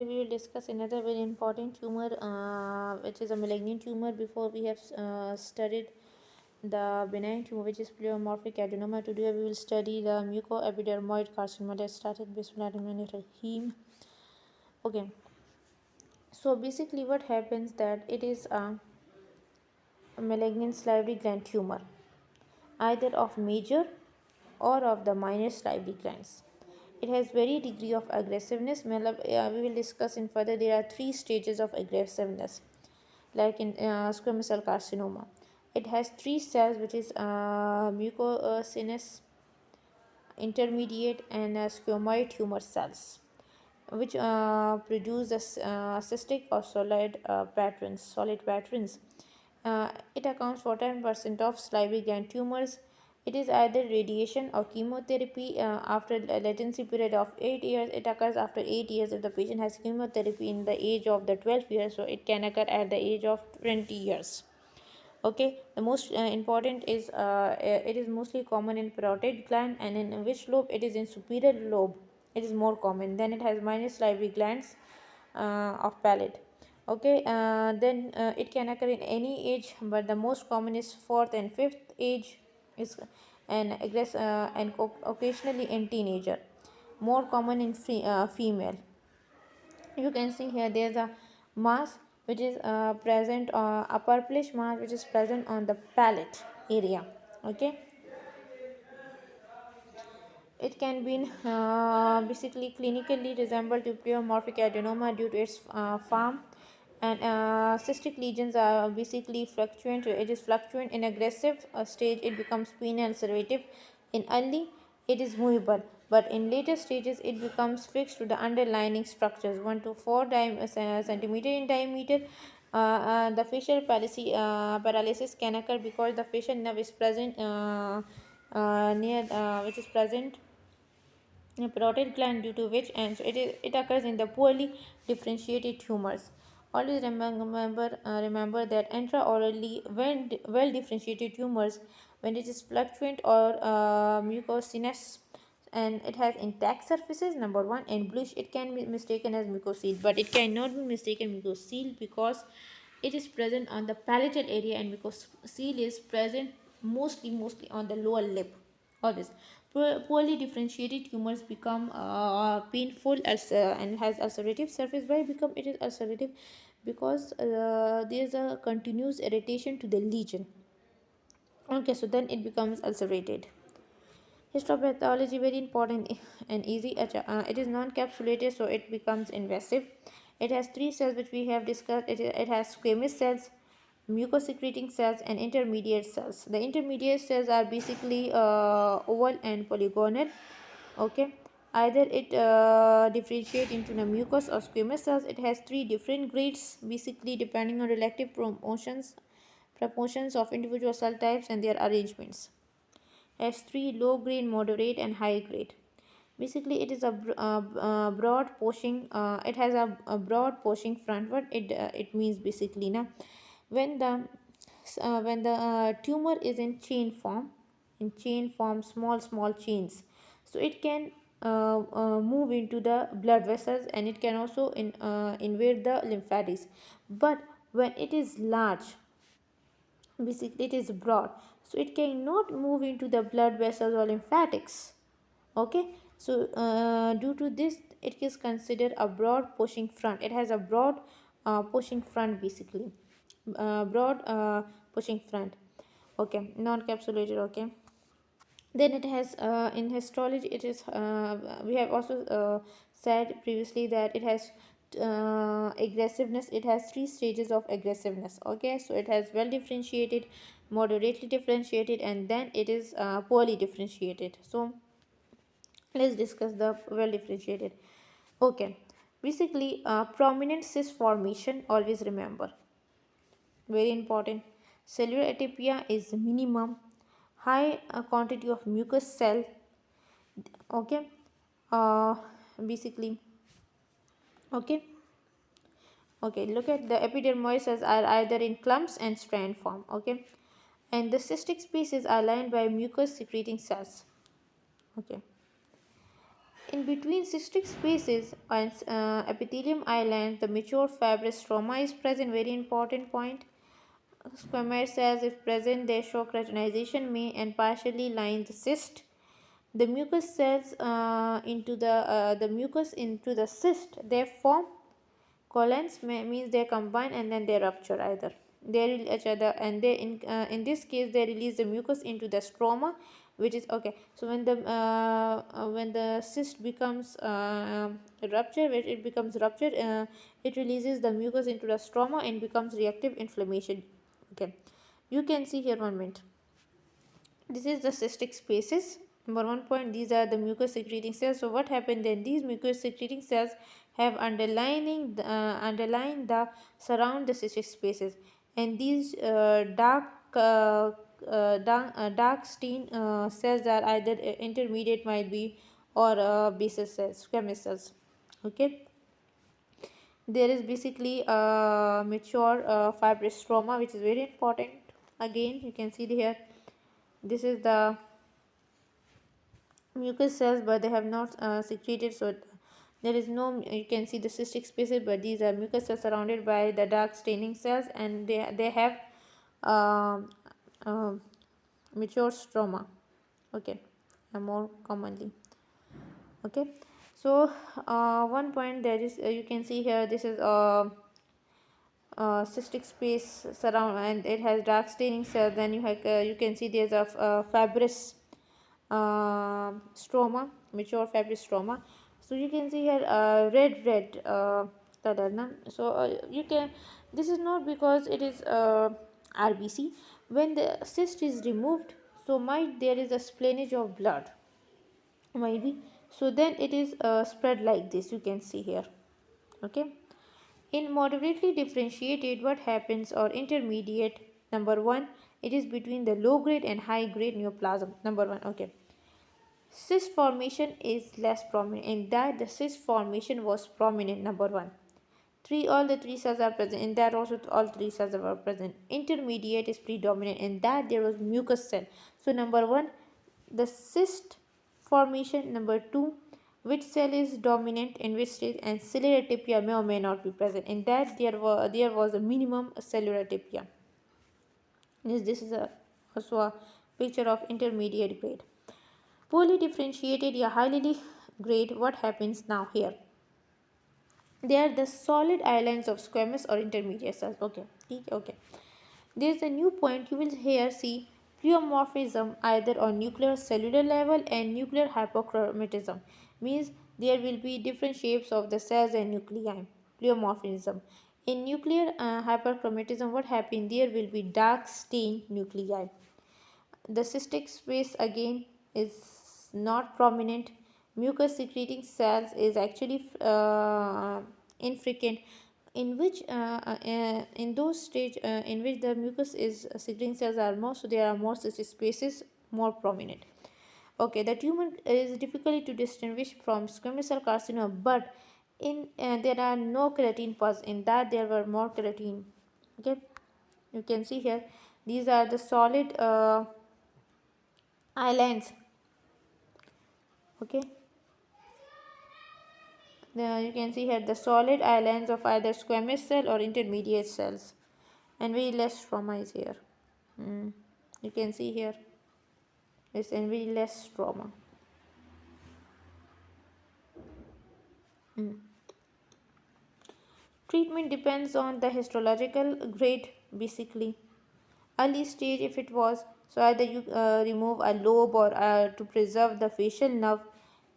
We will discuss another very important tumor, which is a malignant tumor. Before we have studied the benign tumor, which is pleomorphic adenoma. Today we will study the mucoepidermoid carcinoma. Let's start it. Bismillahirrahmanirrahim. Okay, so basically, what happens that it is a malignant salivary gland tumor, either of major or of the minor salivary glands. It has very degree of aggressiveness. We will discuss in further. There are three stages of aggressiveness, like in squamous cell carcinoma. It has three cells, which is mucosinus, intermediate, and squamoid tumor cells, which produce the cystic or solid patterns. It accounts for 10% of salivary gland tumors. It is either radiation or chemotherapy after a latency period of 8 years. It occurs after 8 years if the patient has chemotherapy in the age of the 12 years, so it can occur at the age of 20 years. Okay, the most important is it is mostly common in parotid gland, and in which lobe? It is in superior lobe. It is more common. Then it has minor salivary glands of palate. Okay, then it can occur in any age, but the most common is fourth and fifth age is and occasionally in teenager. More common in female. You can see here there's a mass which is present, a purplish mass which is present on the palate area. Okay, it can be basically clinically resemble to pleomorphic adenoma due to its form, and cystic lesions are basically fluctuant. It is fluctuant in aggressive stage. It becomes penile ulcerative. In early, it is movable, but in later stages, it becomes fixed to the underlying structures. 1 to 4 centimeter in diameter. The facial paralysis can occur because the facial nerve is present near which is present in a parotid gland, due to which, and so it occurs in the poorly differentiated tumors. Always remember that intraorally well differentiated tumors, when it is fluctuant or mucosinous, and it has intact surfaces, number one, and bluish, it can be mistaken as mucocele, but it cannot be mistaken mucocele because it is present on the palatal area, and mucocele is present mostly on the lower lip. Always. Poorly differentiated tumors become painful and has ulcerative surface. Why become it is ulcerative? Because there is a continuous irritation to the lesion. Okay, so then it becomes ulcerated. Histopathology very important and easy. It is non-capsulated, so it becomes invasive. It has three cells which we have discussed. It has squamous cells, mucosecreting cells, and intermediate cells. The intermediate cells are basically oval and polygonal. Okay, either it differentiate into the mucous or squamous cells. It has three different grades, basically depending on relative proportions of individual cell types and their arrangements. Has three: low grade, moderate, and high grade. Basically, it is a broad pushing. It has a broad pushing frontward. It means basically na, when the tumor is in chain form, small chains, so it can move into the blood vessels, and it can also invade the lymphatics. But when it is large, basically it is broad, so it cannot move into the blood vessels or lymphatics. Okay, so due to this, it is considered a broad pushing front. It has a broad pushing front, basically broad pushing front. Okay, non-capsulated. Okay, then it has in histology, it is we have also said previously that it has aggressiveness. It has three stages of aggressiveness. Okay, so it has well differentiated, moderately differentiated, and then it is poorly differentiated. So let's discuss the well differentiated. Okay, basically prominent cyst formation, always remember, very important. Cellular atypia is minimum. High quantity of mucus cell. Okay, uh basically. Okay, okay, look at the epidermoid cells are either in clumps and strand form. Okay, and the cystic spaces are lined by mucus secreting cells. Okay, In between cystic spaces and epithelium islands, the mature fibrous stroma is present. Very important point. Squamous cells, if present, they show keratinization may and partially line the cyst. The mucous cells the mucus into the cyst, they form colons, means they combine and then they rupture either. They each other, and they in this case they release the mucus into the stroma, which is okay. So when the cyst becomes ruptured, when it becomes ruptured, it releases the mucus into the stroma and becomes reactive inflammation. Okay, you can see here, 1 minute. This is the cystic spaces. Number 1 point, these are the mucus secreting cells. So what happened then? These mucus secreting cells have underlying the surround the cystic spaces, and these dark stain cells are either intermediate, might be, or basal cells, squamous cells. Okay, there is basically a mature fibrous stroma, which is very important. Again, you can see here, this is the mucus cells, but they have not secreted, so there is no, you can see the cystic spaces, but these are mucus cells surrounded by the dark staining cells, and they have um, mature stroma. Okay, more commonly. Okay, so 1 point, there is you can see here, this is cystic space surround, and it has dark staining cells. Then you can see there's a fibrous stroma, mature fibrous stroma. So you can see here red color. So you can, this is not because it is RBC. When the cyst is removed, so might there is a splanage of blood, maybe, so then it is spread like this, you can see here. Okay, in moderately differentiated, what happens, or intermediate, number 1, it is between the low grade and high grade neoplasm. Number 1, okay, cyst formation is less prominent. In that, the cyst formation was prominent. Number 1, all the three cells are present. In that also, all three cells were present. Intermediate is predominant. In that, there was mucus cell. So number 1, the cyst formation. Number 2, which cell is dominant in which stage, and cellular tibia may or may not be present. In that, there was a minimum cellular tibia. This is also a picture of intermediate grade. Poorly differentiated or highly grade, what happens now here? They are the solid islands of squamous or intermediate cells. Okay, okay. There is a new point, you will here see pleomorphism either on nuclear cellular level and nuclear hypochromatism, means there will be different shapes of the cells and nuclei. Pleomorphism. In nuclear hyperchromatism, what happens? There will be dark stained nuclei. The cystic space again is not prominent. Mucus secreting cells is actually infrequent, in which in those stage in which the mucus is secreting cells are more, so there are more cystic spaces more prominent. Okay, the tumor is difficult to distinguish from squamous cell carcinoma, but in there are no keratin pus. In that, there were more keratin. Okay, you can see here, these are the solid islands. Okay, you can see here the solid islands of either squamous cell or intermediate cells, and very less stroma is here. You can see here this, and very less stroma. Treatment depends on the histological grade, basically. Early stage, if it was, so either you remove a lobe or to preserve the facial nerve.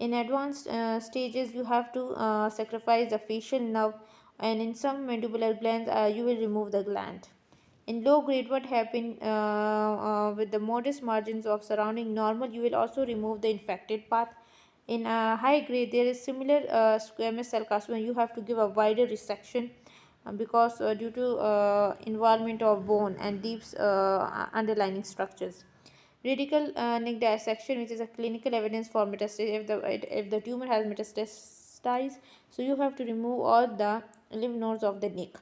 In advanced stages, you have to sacrifice the facial nerve, and in some mandibular glands, you will remove the gland. In low grade, what happened with the modest margins of surrounding normal, you will also remove the infected part. In high grade, there is similar squamous cell carcinoma. You have to give a wider resection because due to involvement of bone and deep underlying structures. Radical neck dissection, which is a clinical evidence for metastasis. If the tumor has metastasized, so you have to remove all the lymph nodes of the neck.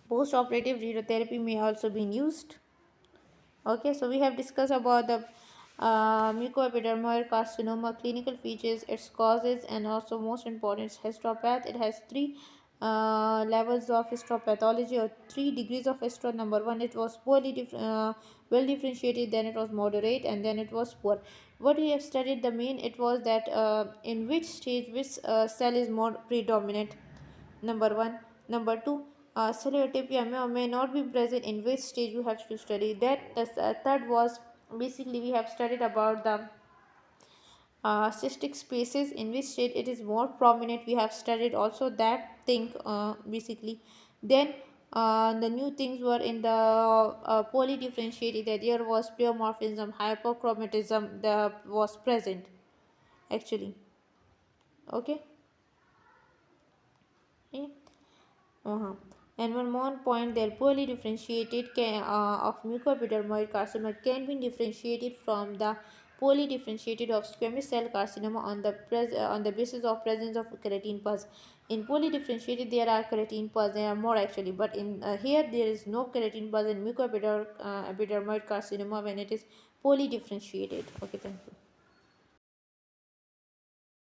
Post-operative radiotherapy may also be used. Okay, so we have discussed about the Mucoepidermoid Carcinoma clinical features, its causes, and also most important, its histopath. It has three levels of histopathology, or 3 degrees of histo. Number one, it was well differentiated, then it was moderate, and then it was poor. What we have studied, the main it was that in which stage which cell is more predominant. Number one. Number two, cellulotypia may or may not be present, in which stage we have to study that. The third was basically we have studied about the cystic spaces, in which state it is more prominent. We have studied also that thing basically. Then the new things were in the polydifferentiated, that there was pleomorphism, hypochromatism that was present actually. Okay. Yeah. Uh-huh. And one more point, their poorly differentiated of mucoepidermoid carcinoma can be differentiated from the poorly differentiated of squamous cell carcinoma on the on the basis of presence of keratin pus. In poorly differentiated, there are keratin pus, there are more actually, but in here there is no keratin pus in mucoepidermoid carcinoma when it is poorly differentiated. Okay, thank you.